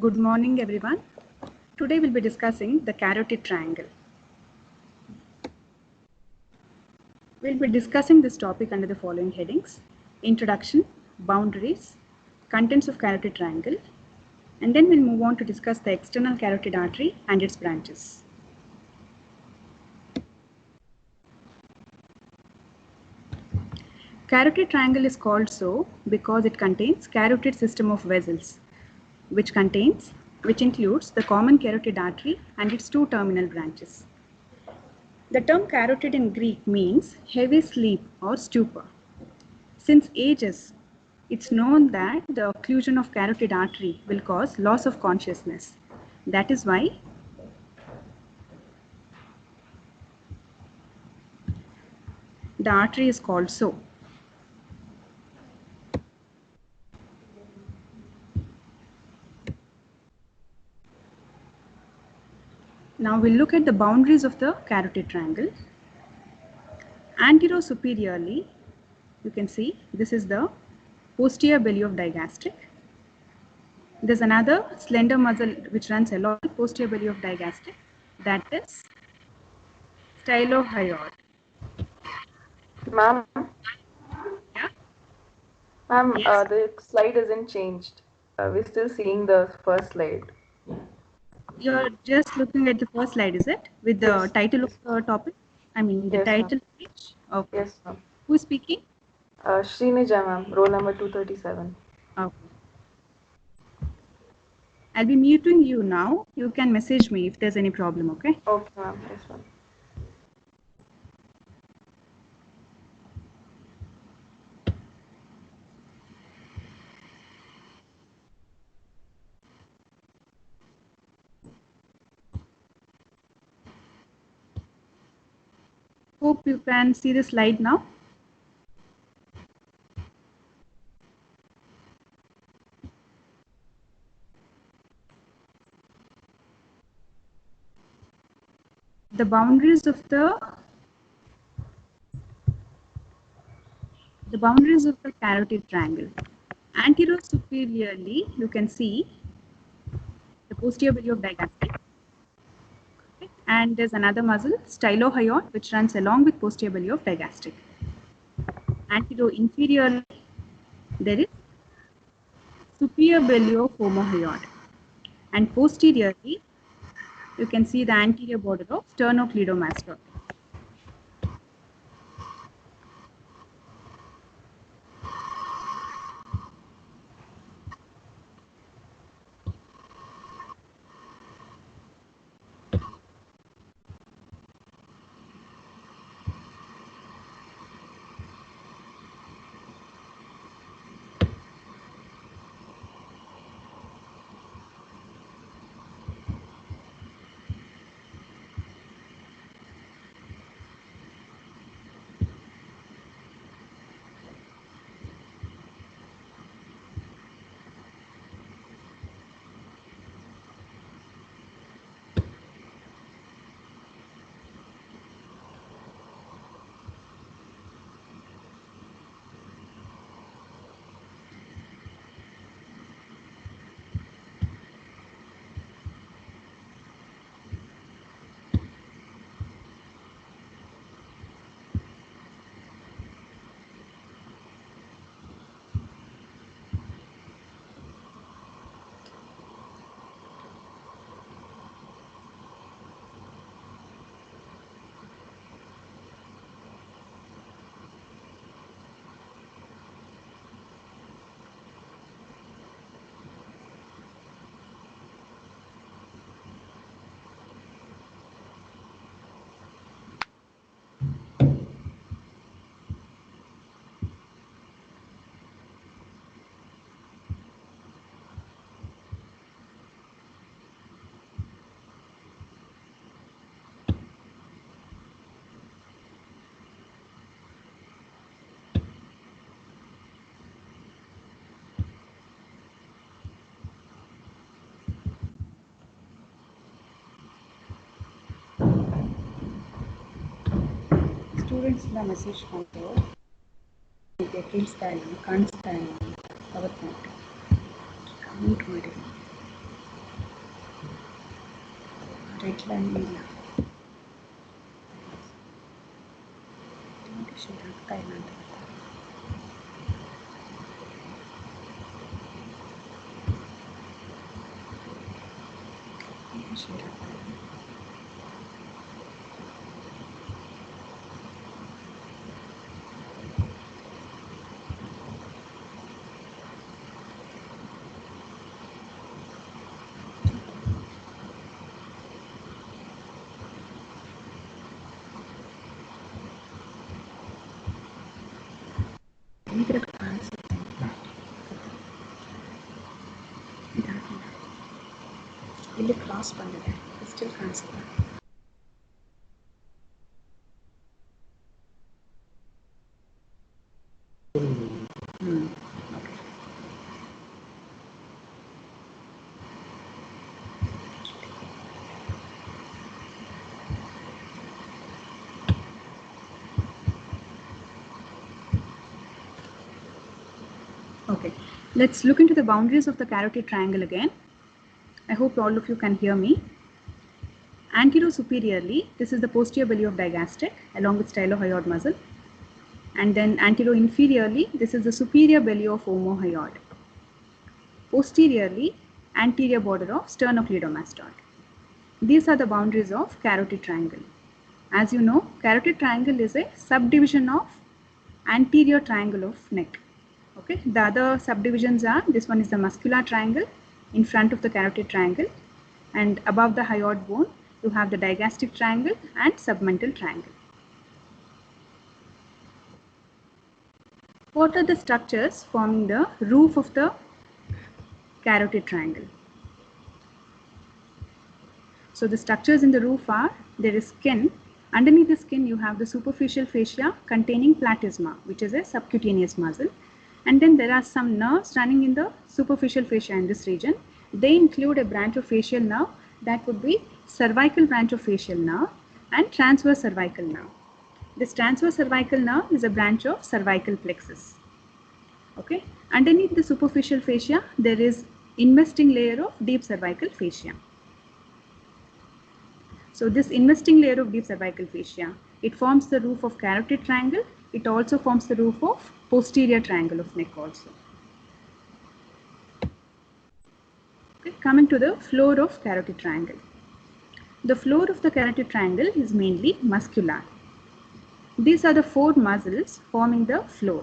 Good morning, everyone. Today we'll be discussing the carotid triangle. We'll be discussing this topic under the following headings: introduction, boundaries, contents of carotid triangle, and then we'll move on to discuss the external carotid artery and its branches. Carotid triangle is called so because it contains carotid system of vessels, which includes the common carotid artery and its two terminal branches. The term carotid in Greek means heavy sleep or stupor. Since ages, it's known that the occlusion of carotid artery will cause loss of consciousness. That is why the artery is called so. Now we'll look at the boundaries of the carotid triangle. Anterosuperiorly, you can see this is the posterior belly of digastric. There's another slender muscle which runs along the posterior belly of digastric, that is stylohyoid. Ma'am, Yeah? ma'am, Yes. the slide isn't changed. We're still seeing the first slide. You're just looking at the first slide, is it? With the Yes. title of the topic? I mean, the Yes, ma'am. title page? Okay. Yes, ma'am. Who's speaking? Srinija, ma'am, roll number 237. Okay. I'll be muting you now. You can message me if there's any problem, okay? Okay, ma'am. Yes, ma'am. Hope you can see the slide now. The boundaries of the carotid triangle. Anterosuperiorly, you can see the posterior belly of digastric. Okay. And there's another muscle, stylohyoid, which runs along with posterior belly of digastric. Antero-inferiorly, there is superior belly of omohyoid. And posteriorly, you can see the anterior border of sternocleidomastoid. Students la message ಮಾಡ್ತಾರೆ ಈಗ ಕೇಳಿಸ್ತಾ ಇಲ್ಲ ಕಾಣಿಸ್ತಾ ಇಲ್ಲ ಅವತ್ತು mute ಮಾಡಿ Right line media. ಇಲ್ಲಿ cross ಬಂದಿದೆ ಸ್ಟಿಲ್ ಕಾಣಿಸುತ್ತೆ. Okay, let's look into the boundaries of the carotid triangle again. I hope all of you can hear me. Anterosuperiorly, this is the posterior belly of digastric along with stylohyoid muscle. And then anteroinferiorly, this is the superior belly of omohyoid. Posteriorly, anterior border of sternocleidomastoid. These are the boundaries of carotid triangle. As you know, carotid triangle is a subdivision of anterior triangle of neck. Okay, the other subdivisions are, this one is the muscular triangle in front of the carotid triangle, and above the hyoid bone you have the digastric triangle and submental triangle. What are the structures forming the roof of the carotid triangle? So the structures in the roof are, there is skin. Underneath the skin you have the superficial fascia containing platysma, which is a subcutaneous muscle. And then there are some nerves running in the superficial fascia in this region. They include a branch of facial nerve that would be cervical branch of facial nerve and transverse cervical nerve. This transverse cervical nerve is a branch of cervical plexus. Okay, underneath the superficial fascia there is investing layer of deep cervical fascia. So this investing layer of deep cervical fascia, it forms the roof of carotid triangle. It also forms the roof of posterior triangle of neck also. Okay, coming to the floor of carotid triangle. The floor of the carotid triangle is mainly muscular. These are the four muscles forming the floor.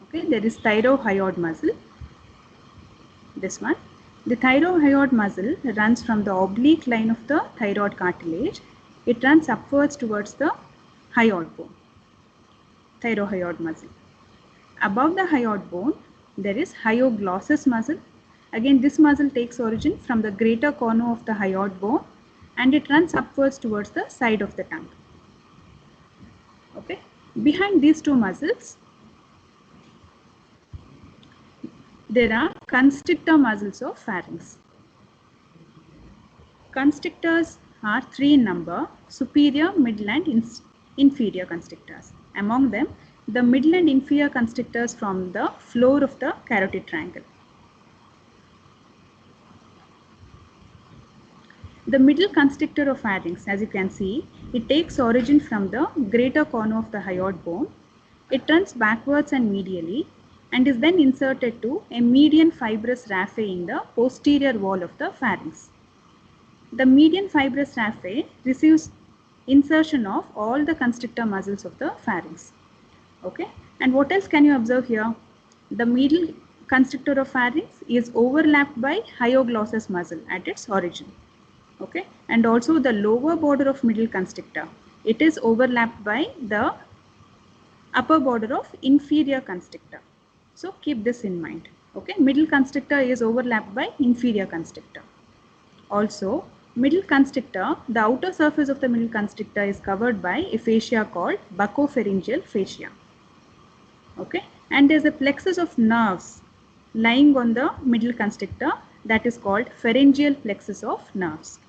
Okay, there is thyrohyoid muscle. This one. The thyrohyoid muscle runs from the oblique line of the thyroid cartilage. It runs upwards towards the hyoid bone. Thyrohyoid muscle. Above the hyoid bone, there is hyoglossus muscle. Again, this muscle takes origin from the greater corner of the hyoid bone and it runs upwards towards the side of the tongue. Okay. Behind these two muscles, there are constrictor muscles of pharynx. Constrictors are three in number: superior, middle and inferior constrictors. Among them, the middle and inferior constrictors from the floor of the carotid triangle. The middle constrictor of pharynx, as you can see, it takes origin from the greater corner of the hyoid bone. It runs backwards and medially and is then inserted to a median fibrous raphe in the posterior wall of the pharynx. The median fibrous raphe receives insertion of all the constrictor muscles of the pharynx. Okay, and what else can you observe here? The middle constrictor of pharynx is overlapped by hyoglossus muscle at its origin. Okay, and also the lower border of middle constrictor, it is overlapped by the upper border of inferior constrictor. So keep this in mind. Okay, middle constrictor is overlapped by inferior constrictor. Also, middle constrictor, the outer surface of the middle constrictor is covered by a fascia called buccopharyngeal fascia. Okay, and there is a plexus of nerves lying on the middle constrictor that is called pharyngeal plexus of nerves.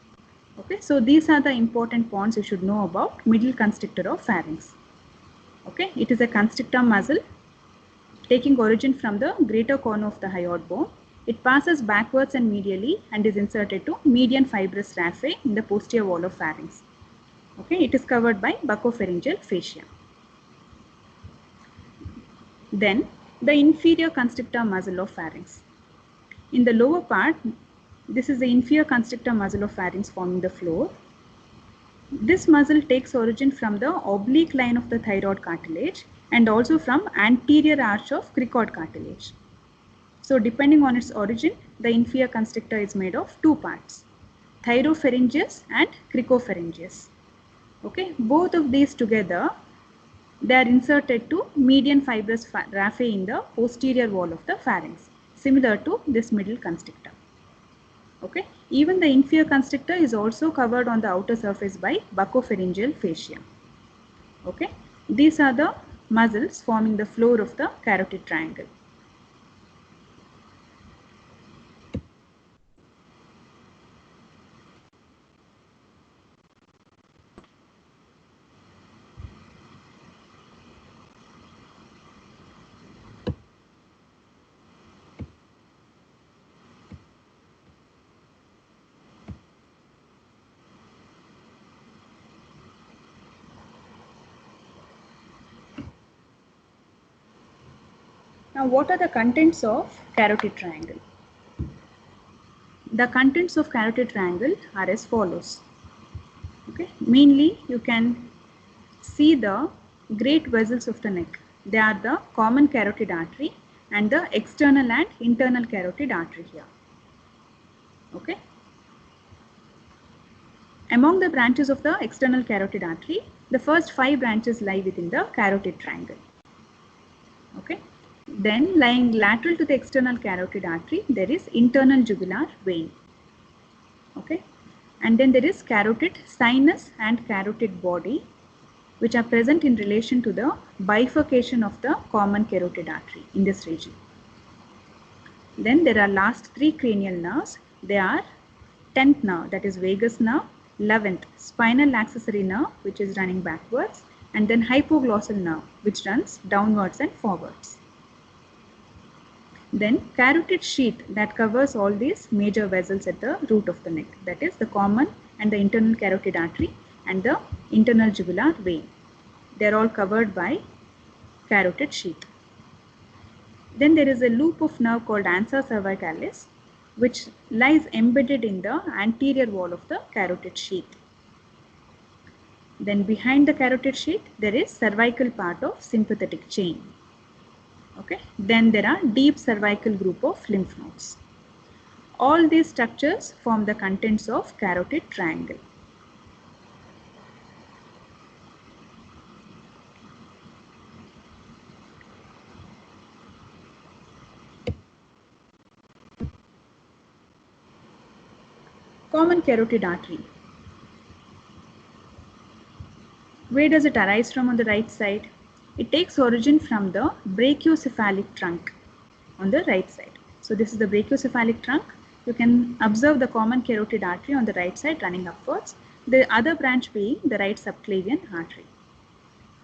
Okay, so these are the important points you should know about middle constrictor of pharynx. Okay, it is a constrictor muscle taking origin from the greater corner of the hyoid bone. It passes backwards and medially and is inserted to median fibrous raphe in the posterior wall of pharynx. Okay, it is covered by buccopharyngeal fascia. Then the inferior constrictor muscle of pharynx. In the lower part, this is the inferior constrictor muscle of pharynx forming the floor. This muscle takes origin from the oblique line of the thyroid cartilage and also from anterior arch of cricoid cartilage. So depending on its origin, the inferior constrictor is made of two parts, thyropharyngeus and cricopharyngeus. Okay, both of these together, they are inserted to median fibrous raphe in the posterior wall of the pharynx, similar to this middle constrictor. Okay, even the inferior constrictor is also covered on the outer surface by buccopharyngeal fascia. Okay, these are the muscles forming the floor of the carotid triangle. Now, what are the contents of carotid triangle? The contents of carotid triangle are as follows. Okay, mainly you can see the great vessels of the neck. They are the common carotid artery and the external and internal carotid artery here. Okay. Among the branches of the external carotid artery, the first 5 branches lie within the carotid triangle. Okay. Then lying lateral to the external carotid artery, there is internal jugular vein. Okay. And then there is carotid sinus and carotid body, which are present in relation to the bifurcation of the common carotid artery in this region. Then there are last 3 cranial nerves. They are 10th nerve, that is vagus nerve, 11th spinal accessory nerve, which is running backwards, and then hypoglossal nerve, which runs downwards and forwards. Then carotid sheath that covers all these major vessels at the root of the neck, that is the common and the internal carotid artery and the internal jugular vein. They are all covered by carotid sheath. Then there is a loop of nerve called ansa cervicalis, which lies embedded in the anterior wall of the carotid sheath. Then behind the carotid sheath, there is cervical part of sympathetic chain. Okay. Then there are deep cervical group of lymph nodes. All these structures form the contents of carotid triangle. Common carotid artery. Where does it arise from on the right side? It takes origin from the brachiocephalic trunk on the right side. So this is the brachiocephalic trunk. You can observe the common carotid artery on the right side running upwards, the other branch being the right subclavian artery.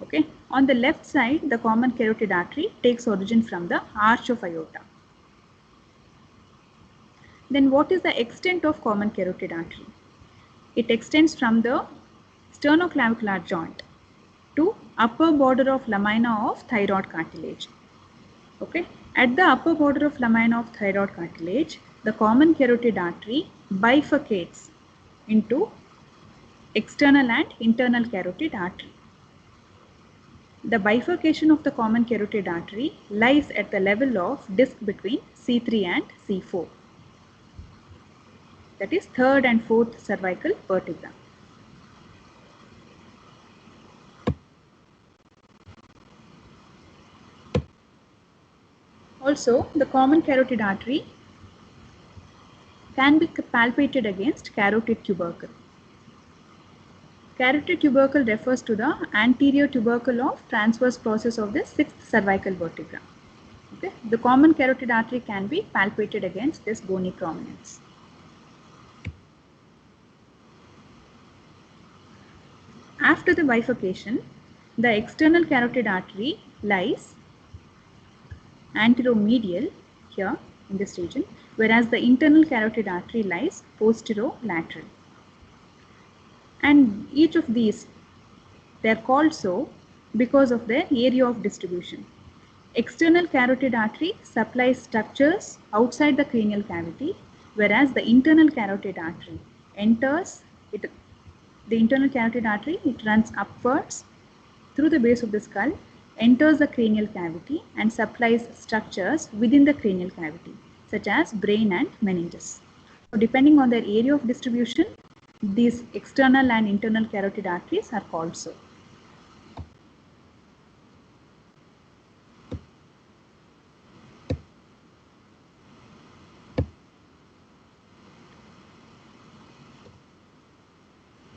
Okay. On the left side, the common carotid artery takes origin from the arch of aorta. Then what is the extent of common carotid artery? It extends from the sternoclavicular joint to upper border of lamina of thyroid cartilage. Okay. At the upper border of lamina of thyroid cartilage, the common carotid artery bifurcates into external and internal carotid artery. The bifurcation of the common carotid artery lies at the level of disc between C3 and C4. That is 3rd and 4th cervical vertebra. Also, the common carotid artery can be palpated against carotid tubercle. Carotid tubercle refers to the anterior tubercle of transverse process of the 6th cervical vertebra. Okay. The common carotid artery can be palpated against this bony prominence. After the bifurcation, the external carotid artery lies anteromedial here in this region whereas the internal carotid artery lies posterolateral. And each of these, they are called so because of their area of distribution. External carotid artery supplies structures outside the cranial cavity, whereas the internal carotid artery enters it. The internal carotid artery, it runs upwards through the base of the skull, enters the cranial cavity and supplies structures within the cranial cavity, such as brain and meninges. So depending on their area of distribution, these external and internal carotid arteries are called so.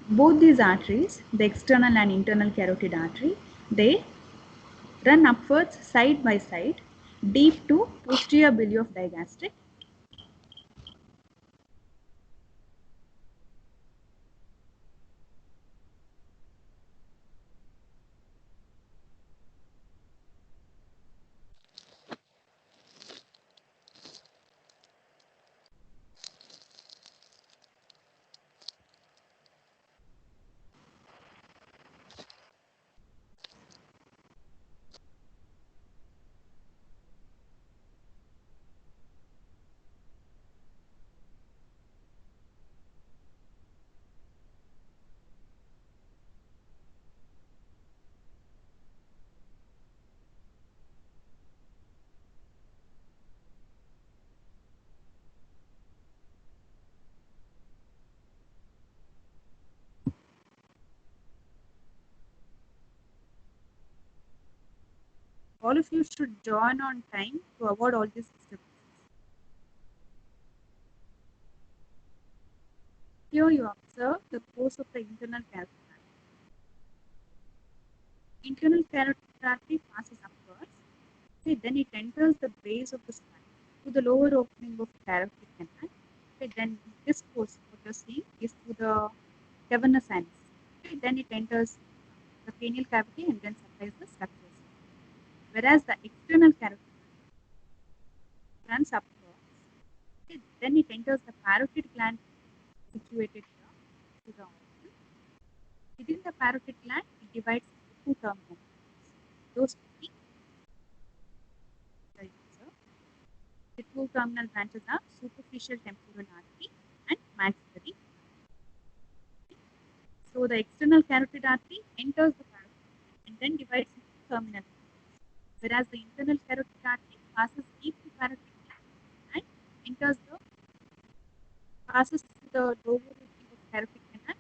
Both these arteries, the external and internal carotid artery, they run upwards side by side deep to posterior belly of digastric. All of you should join on time to avoid all these disturbances. Here you observe the course of the internal carotid artery. Internal carotid artery passes upwards. Okay, then it enters the base of the skull to the lower opening of carotid canal. Okay, then this course, what you're seeing, is through the cavernous sinus. Okay, then it enters the cranial cavity and then supplies the structures. Whereas the external carotid runs upwards. Okay, then it enters the parotid gland situated here to the organ. Within the parotid gland, it divides into two terminal branches. Those two the two terminal branches are superficial temporal artery and maxillary. So the external carotid artery enters the parotid and then divides into terminal branches, whereas the internal carotid artery passes deep to parotid gland and enters the passes through the lower opening of carotid canal.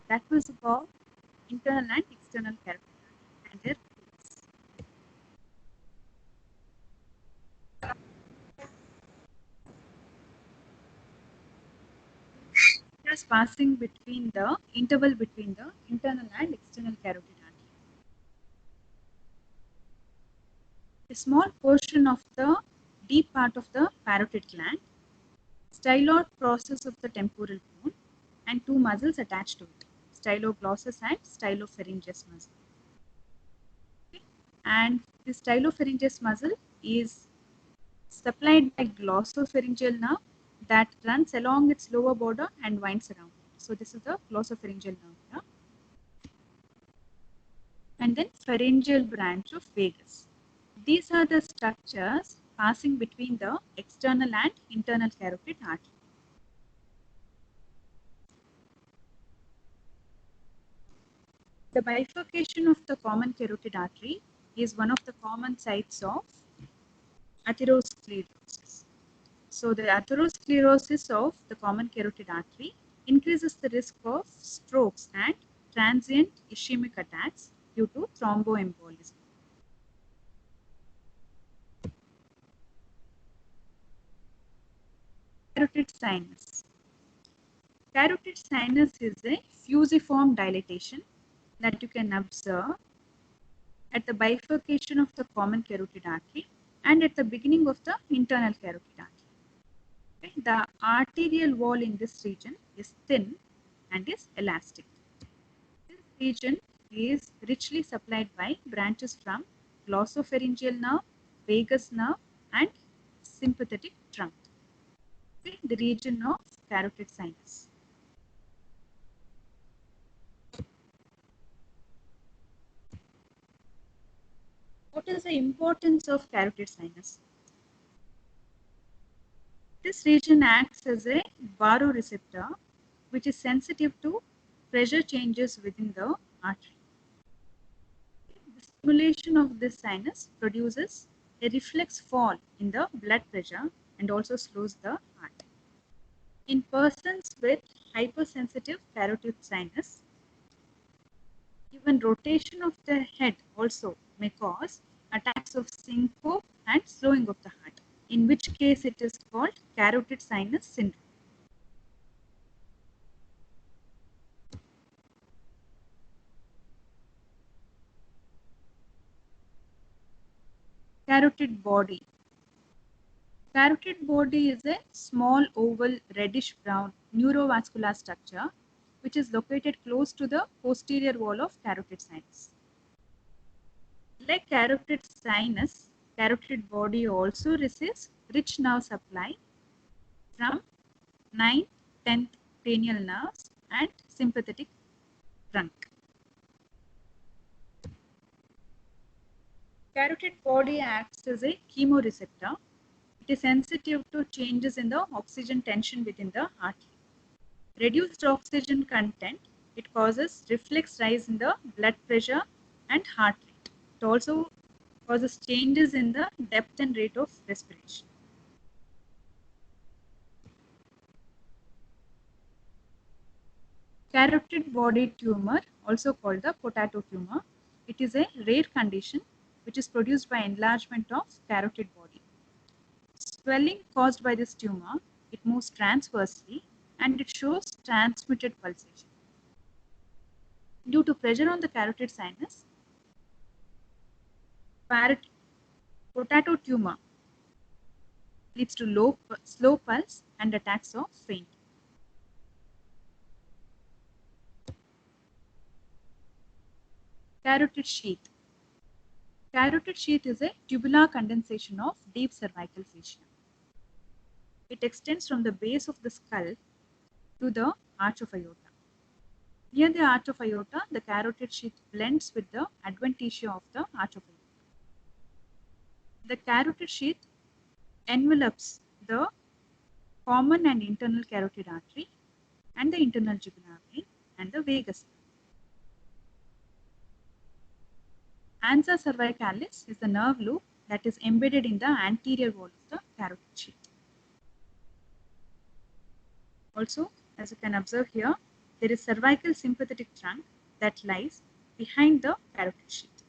That was about internal and external carotid artery and their roles. Just passing between the interval between the internal and external carotid artery. A small portion of the deep part of the parotid gland, styloid process of the temporal bone, and two muscles attached to it, styloglossus and stylopharyngeus muscle. Okay. And the stylopharyngeus muscle is supplied by glossopharyngeal nerve that runs along its lower border and winds around. So this is the glossopharyngeal nerve here. And then pharyngeal branch of vagus. These are the structures passing between the external and internal carotid artery. The bifurcation of the common carotid artery is one of the common sites of atherosclerosis. So the atherosclerosis of the common carotid artery increases the risk of strokes and transient ischemic attacks due to thromboembolism. Carotid sinus. Carotid sinus is a fusiform dilatation that you can observe at the bifurcation of the common carotid artery and at the beginning of the internal carotid artery. Okay. The arterial wall in this region is thin and is elastic. This region is richly supplied by branches from glossopharyngeal nerve, vagus nerve, and sympathetic trunk. Okay. The region of carotid sinus. What is the importance of carotid sinus? This region acts as a baroreceptor which is sensitive to pressure changes within the artery. The stimulation of this sinus produces a reflex fall in the blood pressure and also slows the heart. In persons with hypersensitive carotid sinus, even rotation of the head also may cause attacks of syncope and slowing of the heart, in which case it is called carotid sinus syndrome. Carotid body. Carotid body is a small oval reddish brown neurovascular structure which is located close to the posterior wall of carotid sinus. Like carotid sinus, carotid body also receives rich nerve supply from 9th, 10th cranial nerves and sympathetic trunk. Carotid body acts as a chemoreceptor. It is sensitive to changes in the oxygen tension within the artery. Reduced oxygen content, it causes reflex rise in the blood pressure and heart rate. It also causes changes in the depth and rate of respiration. Carotid body tumor, also called the potato tumor, it is a rare condition which is produced by enlargement of carotid body. Swelling caused by this tumor, it moves transversely and it shows transmitted pulsation. Due to pressure on the carotid sinus, potato tumor leads to slow pulse and attacks of faint. Carotid sheath. Carotid sheath is a tubular condensation of deep cervical fascia. It extends from the base of the skull to the arch of aorta. Near the arch of aorta, the carotid sheath blends with the adventitia of the arch of aorta. The carotid sheath envelops the common and internal carotid artery and the internal jugular vein and the vagus. Ansa cervicalis is the nerve loop that is embedded in the anterior wall of the carotid sheath. Also, as you can observe here, there is cervical sympathetic trunk that lies behind the carotid sheath.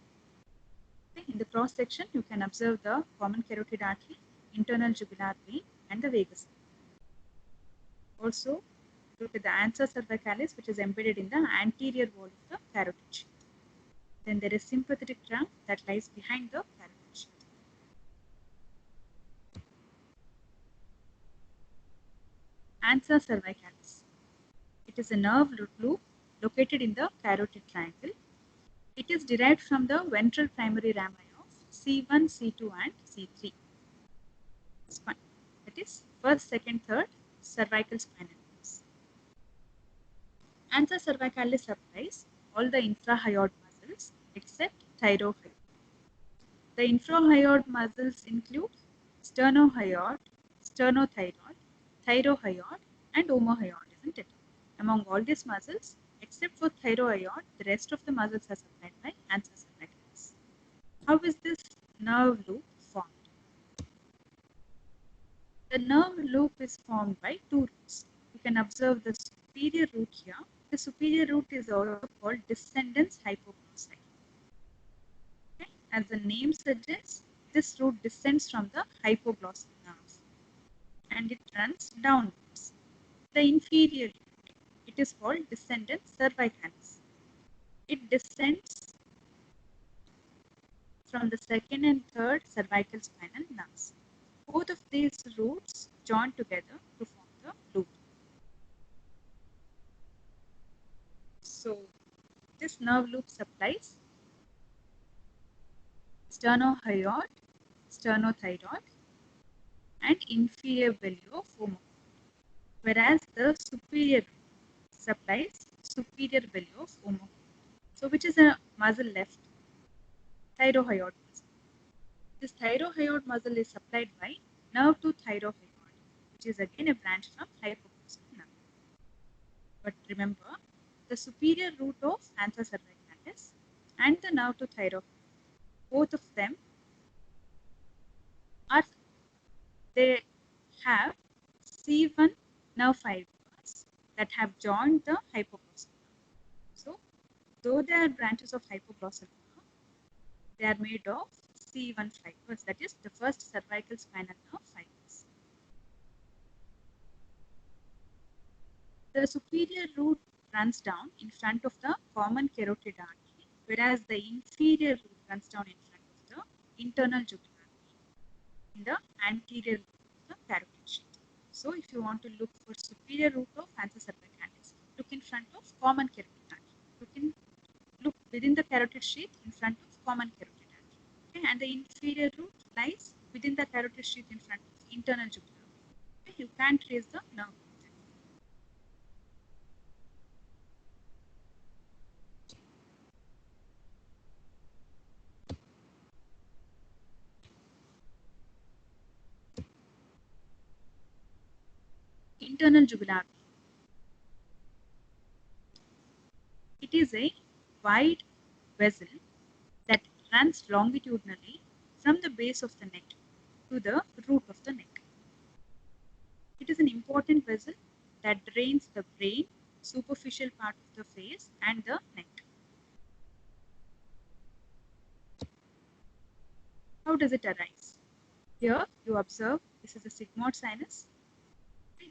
Okay, in the cross section, you can observe the common carotid artery, internal jugular vein, and the vagus nerve. Also, look at the ansa cervicalis, which is embedded in the anterior wall of the carotid sheath. Then there is sympathetic trunk that lies behind the carotid sheath. Ansa cervicalis. It is a nerve loop located in the carotid triangle. It is derived from the ventral primary rami of C1, C2, and C3 spine. That is first, second, third cervical spinal nerves. Ansa cervicalis supplies all the infrahyoid muscles except thyrohyoid. The infrahyoid muscles include sternohyoid, sternothyroid, thyrohyoid, and omohyoid, isn't it? Among all these muscles, except for thyrohyoid, the rest of the muscles are supplied by ansa cervicalis. How is this nerve loop formed? The nerve loop is formed by two roots. You can observe the superior root here. The superior root is also called descendens hypoglossal. Okay? As the name suggests, this root descends from the hypoglossal nerve and it runs downwards. The inferior root, it is called descendens cervicalis. It descends from the second and third cervical spinal nerves. Both of these roots join together to form the loop. So, this nerve loop supplies sternohyoid, sternothyroid, and inferior veliofomoid, whereas the superior supplies superior veliofomoid. So, which is a muscle left? Thyrohyoid muscle. This thyrohyoid muscle is supplied by nerve to thyrohyoid, which is again a branch from hypoglossal nerve. But remember, the superior root of ansa cervicalis and the nerve to thyrohyoid, both of them they have C1 nerve fibers that have joined the hypoglossal nerve. So, though they are branches of hypoglossal nerve, they are made of C1 fibers, that is the first cervical spinal nerve fibers. The superior root runs down in front of the common carotid artery, whereas the inferior root runs down in front of the internal jugular vein in the anterior lobe of the carotid sheath. So, if you want to look for superior root of ansa cervicalis, look in front of common carotid artery. Look within the carotid sheath in front of common carotid artery. Okay? And the inferior root lies within the carotid sheath in front of internal jugular vein. Okay? You can trace the nerve. Internal jugular vein. It is a wide vessel that runs longitudinally from the base of the neck to the root of the neck. It is an important vessel that drains the brain, superficial part of the face, and the neck. How does it arise? Here you observe this is a sigmoid sinus,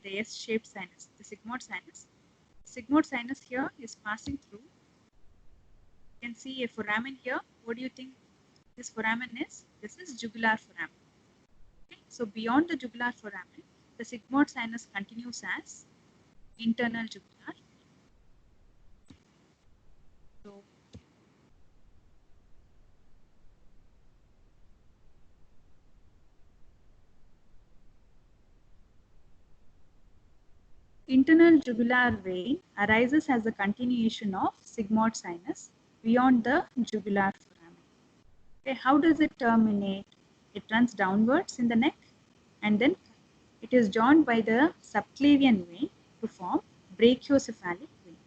the S-shaped sinus, the sigmoid sinus. Sigmoid sinus here is passing through. You can see a foramen here. What do you think this foramen is? This is jugular foramen. Okay. So beyond the jugular foramen, the sigmoid sinus continues as internal jugular. So internal jugular vein arises as a continuation of sigmoid sinus beyond the jugular foramen. Okay, how does it terminate? It runs downwards in the neck and then it is joined by the subclavian vein to form brachiocephalic vein.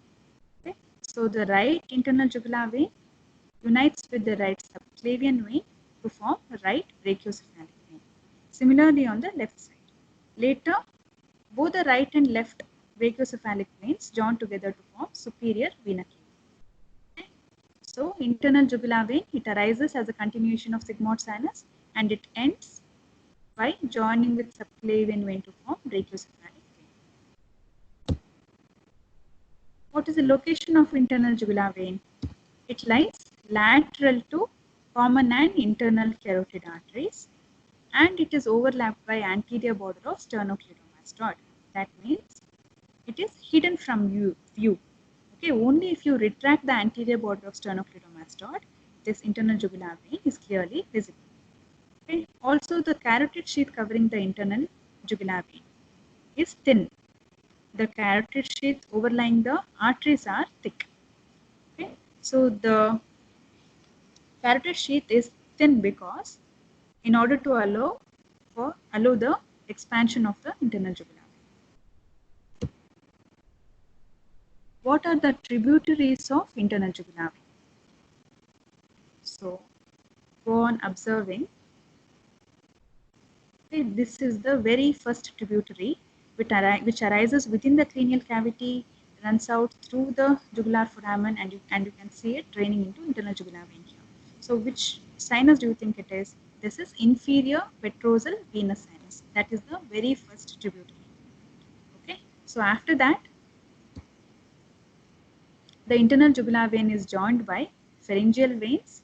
Okay, so the right internal jugular vein unites with the right subclavian vein to form right brachiocephalic vein. Similarly on the left side. Later, both the right and left brachiocephalic veins joined together to form superior vena cava. Okay. So internal jugular vein, it arises as a continuation of sigmoid sinus and it ends by joining with subclavian vein to form brachiocephalic vein. What is the location of internal jugular vein? It lies lateral to common and internal carotid arteries and it is overlapped by anterior border of sternocleidomastoid. That means it is hidden from view. Okay, only if you retract the anterior border of sternocleidomastoid, this internal jugular vein is clearly visible. Okay. Also, the carotid sheath covering the internal jugular vein is thin. The carotid sheath overlying the arteries are thick. Okay. So the carotid sheath is thin because in order to allow the expansion of the internal jugular vein. What are the tributaries of internal jugular vein? So go on observing. Okay, this is the very first tributary which arises within the cranial cavity, runs out through the jugular foramen, and you can see it draining into internal jugular vein here. So which sinus do you think it is? This is inferior petrosal venous sinus. That is the very first tributary. Okay. So after that, the internal jugular vein is joined by pharyngeal veins,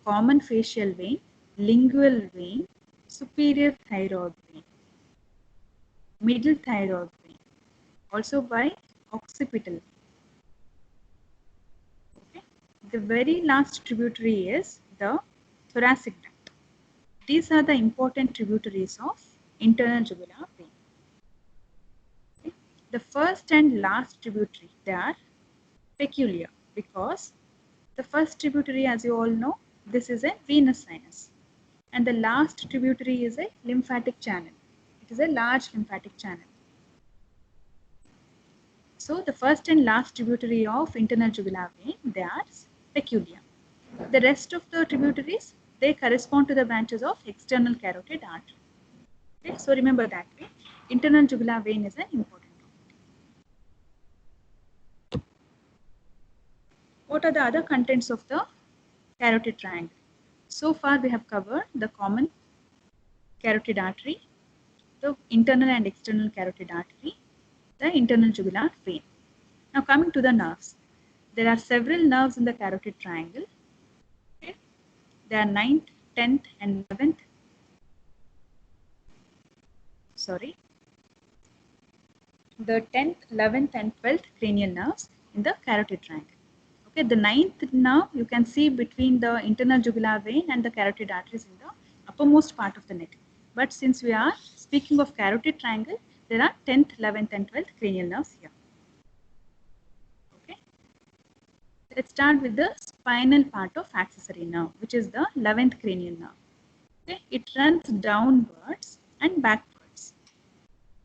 common facial vein, lingual vein, superior thyroid vein, middle thyroid vein, also by occipital vein. Okay. The very last tributary is the thoracic duct. These are the important tributaries of internal jugular vein. Okay. The first and last tributary, they are peculiar because the first tributary, as you all know, this is a venous sinus, and the last tributary is a lymphatic channel. It is a large lymphatic channel. So the first and last tributary of internal jugular vein, they are peculiar. The rest of the tributaries, they correspond to the branches of external carotid artery. Okay, so remember that way. Internal jugular vein is an important topic. What are the other contents of the carotid triangle? So far we have covered the common carotid artery, the internal and external carotid artery, the internal jugular vein. Now coming to the nerves. There are several nerves in the carotid triangle. Okay. They are 9th, 10th and 11th. Sorry. The 10th, 11th and 12th cranial nerves in the carotid triangle. Okay, the 9th nerve you can see between the internal jugular vein and the carotid arteries in the uppermost part of the neck. But since we are speaking of carotid triangle, there are 10th, 11th and 12th cranial nerves here. Okay. Let's start with the spinal part of accessory nerve, which is the 11th cranial nerve. Okay. It runs downwards and backwards.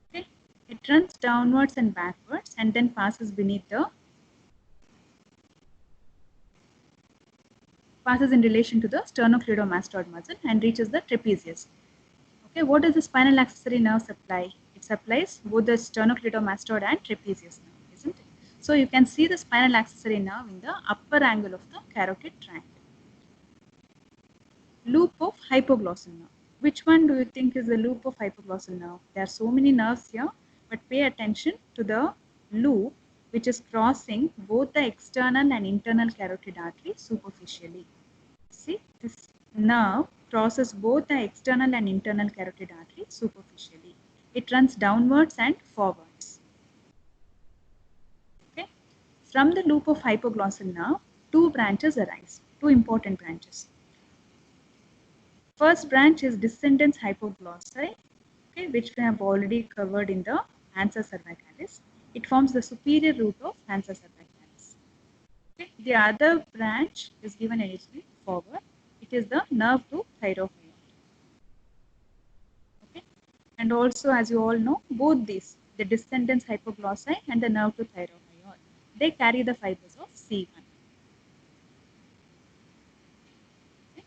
Okay. It runs downwards and backwards and then passes in relation to the sternocleidomastoid muscle and reaches the trapezius. Okay, what does the spinal accessory nerve supply? It supplies both the sternocleidomastoid and trapezius nerve, isn't it? So you can see the spinal accessory nerve in the upper angle of the carotid triangle. Loop of hypoglossal nerve. Which one do you think is the loop of hypoglossal nerve? There are so many nerves here, but pay attention to the loop which is crossing both the external and internal carotid artery superficially. See, this nerve crosses both the external and internal carotid artery superficially. It runs downwards and forwards. Okay. From the loop of hypoglossal nerve, two branches arise, two important branches. First branch is descendens hypoglossae, okay, which we have already covered in the ansa cervicalis. It forms the superior root of ansa cervicalis. Okay. The other branch is given a little forward. It is the nerve to thyrohyoid. Okay. And also, as you all know, both these, the descendens hypoglossae and the nerve to thyrohyoid, they carry the fibers of C1. Okay.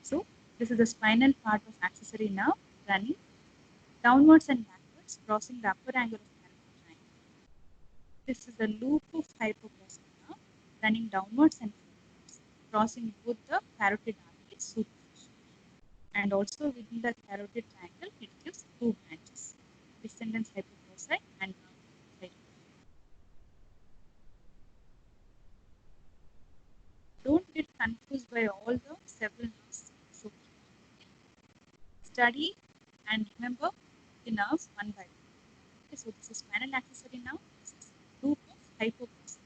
So, this is the spinal part of accessory nerve running downwards and backwards, crossing the upper angle of the carotid triangle. This is a loop of hypoglossal nerve running downwards and forwards, crossing both the carotid arteries superficially. And also within the carotid triangle, it gives two branches, descendens hypoglossal and hypoglossal. Don't get confused by all the several nerves. So study and remember the nerves one by one. Okay, so this is spinal accessory nerve. This is loop of hypoglossal.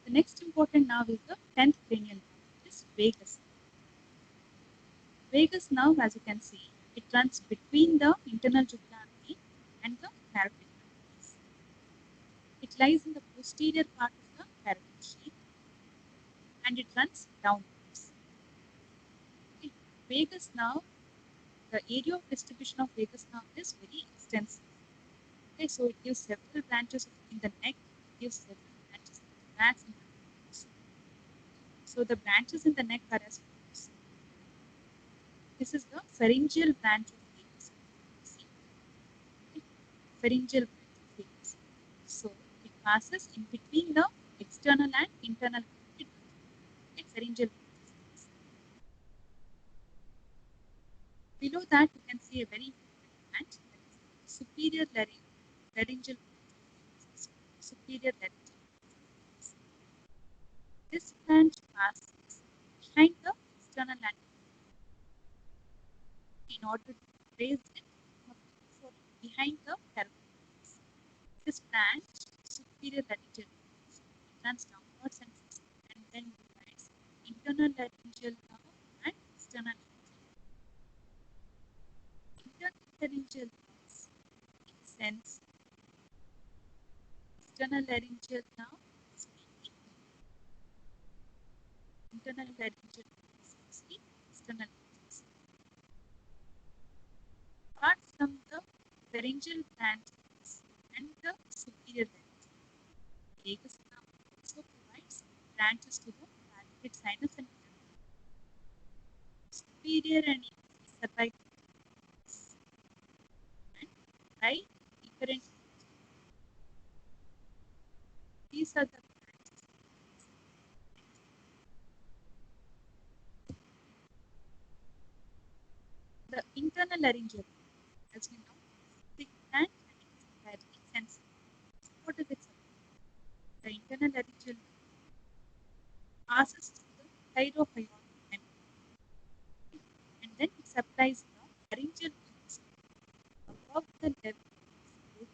The next important nerve is the 10th cranial nerve, which is vagus. Vagus nerve, as you can see, it runs between the internal jugular vein and the carotid arteries. It lies in the posterior part of the carotid sheath and it runs downwards. Okay. Vagus nerve, the area of distribution of vagus nerve is very extensive. Okay, so it gives several branches in the neck, it gives several branches in the back and the arms. So the branches in the neck are as follows. This is the pharyngeal branch of vagus. See, okay. Pharyngeal branch of vagus. So it passes in between the external and internal carotid artery. Okay, pharyngeal branch. Below that, you can see a very important branch, that is superior laryngeal branch. Superior laryngeal branch. This branch passes behind the external and in order to raise it behind the carotid. This branch, superior laryngeal branch, runs downwards and then divides internal laryngeal nerve and external laryngeal. Internal laryngeal nerves sense external laryngeal nerve speaking. Internal laryngeal nerve speaking. External laryngeal. Apart from the pharyngeal branches and the superior laryngeal, vagus nerve also provides branches to the carotid sinus and superior and cervical and right efferent. These are the branches. The internal laryngeal, as we know, thick and it is sensitive. What is it? The internal laryngeal passes through the thyroid and then it supplies the laryngeal nerves above the level of the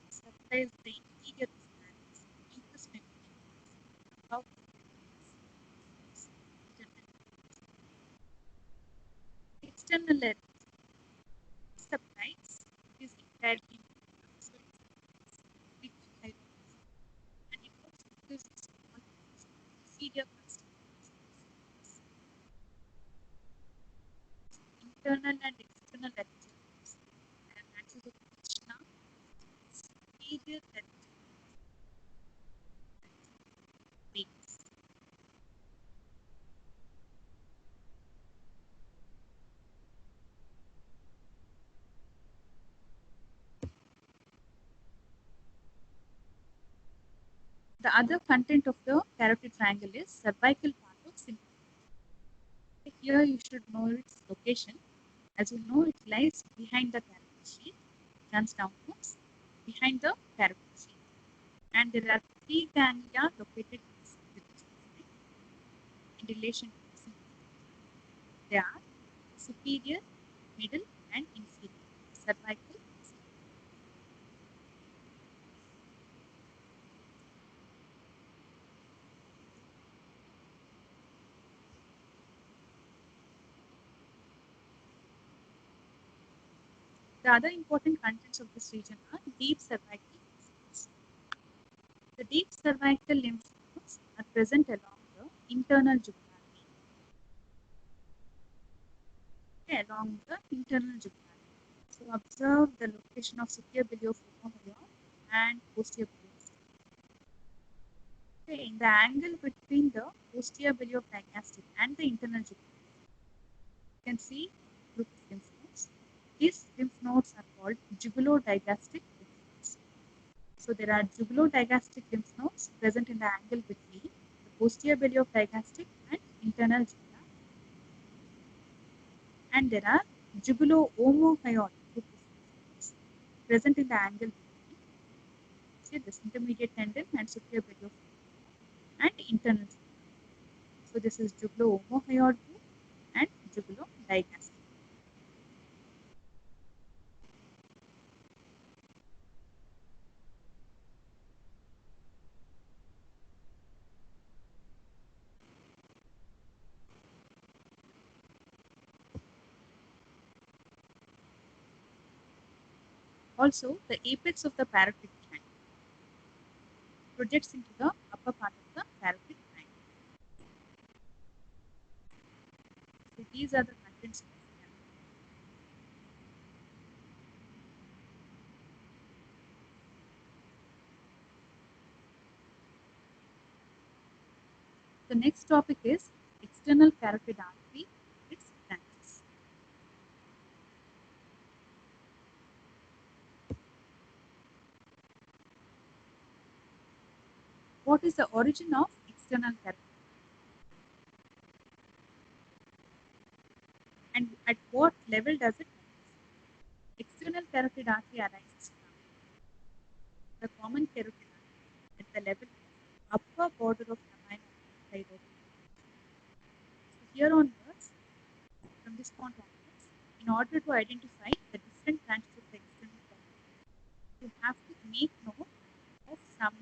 supplies the interior of the larynx, mucous membrane above the external larynx supplies this entirely with thyroid and it also gives small inferior internal and external laryngeal nerves and axis of Krishna superior laryngeal veins. The other content of the carotid triangle is cervical part of symphysis. Here you should know its location. As you know, it lies behind the carotid sheath, runs downwards behind the carotid sheath. And there are three ganglia located in relation to the symphysis. They are superior, middle, and inferior. Cervical. The other important contents of this region are deep cervical lymph nodes. The deep cervical lymph nodes are present along the internal jugular vein. Along the internal jugular vein. So observe the location of superior biliophenomenon and posterior biliophenomenon. Okay, in the angle between the posterior biliopygastric and the internal jugular vein, you can see group of lymph nodes. This nodes are called jugulodigastric lymph nodes. So there are jugulodigastric lymph nodes present in the angle between the posterior belly of digastric and internal jugula. And there are jugulo-omohyoid lymph nodes present in the angle between, say, this intermediate tendon and superior belly of and internal jugula. So this is jugulo-omohyoid group and jugulodigastric. Also, the apex of the parotid gland projects into the upper part of the parotid gland. So these are the contents of the parotid. The next topic is external carotid artery, its branches. What is the origin of external carotid? And at what level does it arise? External carotid artery arises from the common carotid artery at the level of upper border of lamina thyroid. So here onwards, from this point onwards, in order to identify the different branches of the external carotid, you have to make note of some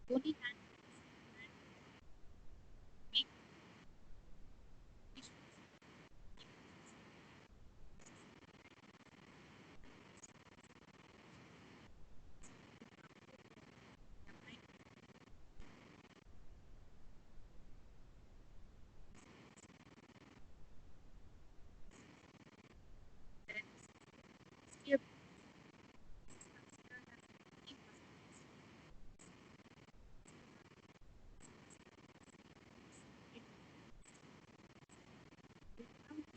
bony handles and make visuals. Then steer is considered as the muscles. It becomes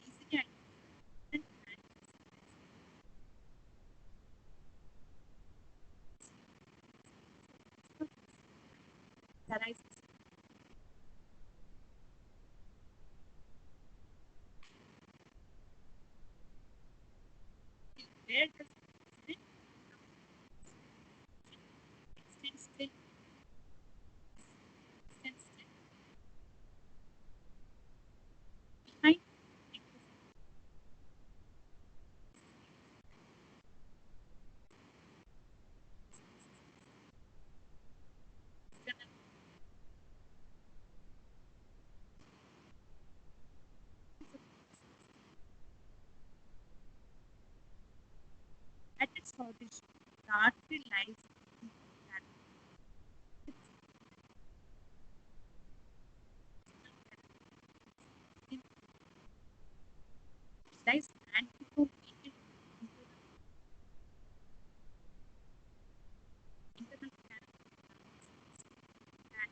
easily identified and arises. Where does it extend still, extend still behind external. At its origin, the artery lies in the carotid. It lies anteropated into the internal carotid and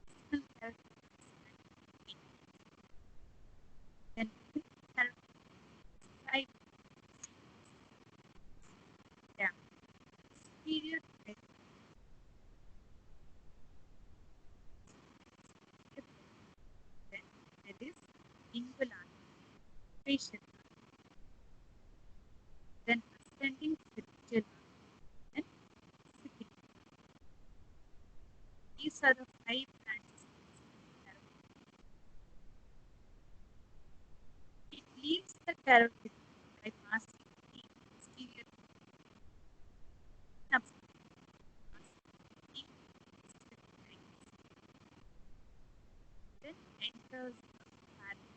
external carotid. Then within the carotid side, yeah, superior head, then there is lingual artery, facial artery, then ascending septal artery, and occipital. These are the five branches of the carotid. It leaves the carotid by passing the posterior substance, the septal, then enters the parotid.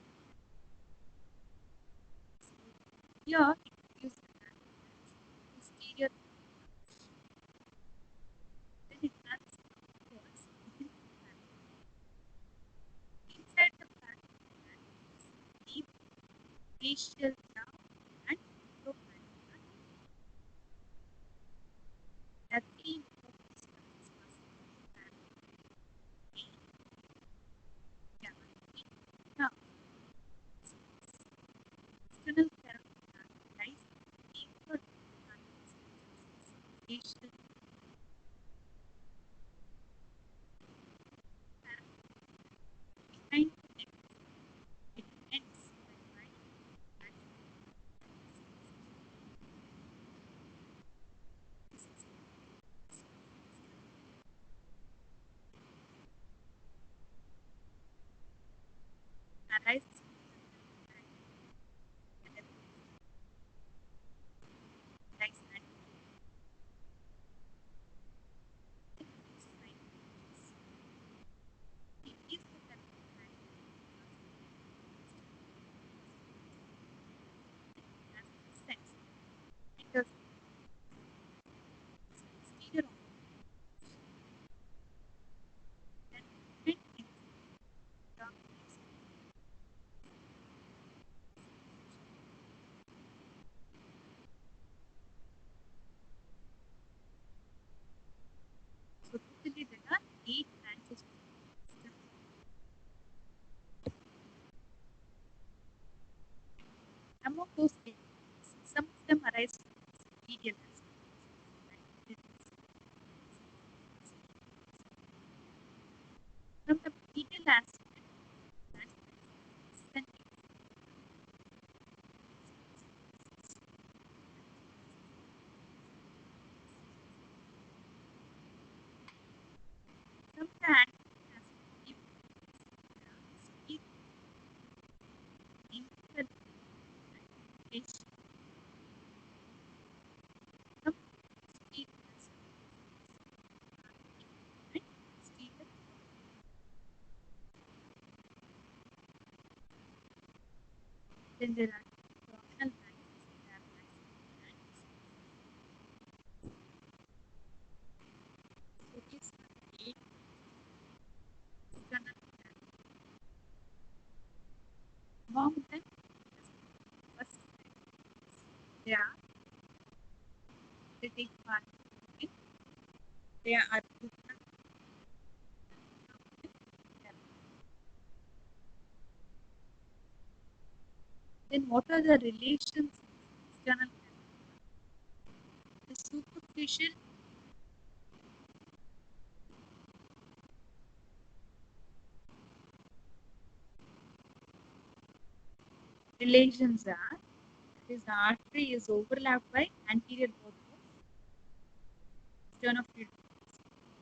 Here it gives the posterior, then it runs upwards within the parotid. Inside the parotid is deep facial nerve and intramandibular. There are three important structures in the parotid. arises like that. It is the sense. It does exterior and so totally there are 8 branches. Among those 8, some of them arise from medial from the medial aspect. From the anterior aspect, if integral is from posterior aspect, posterior, then there are terminal branches. There are branches. So these are 8 external. Among them, first they are they take part in they are then what are the relations external the superficial relations are this artery is overlapped by anterior border sternofluid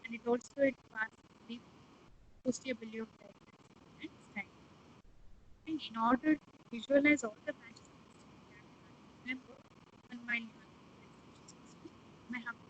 and it also it passes the posterior biliary and spine. And in order to visualize all the branches of the remember one mile may have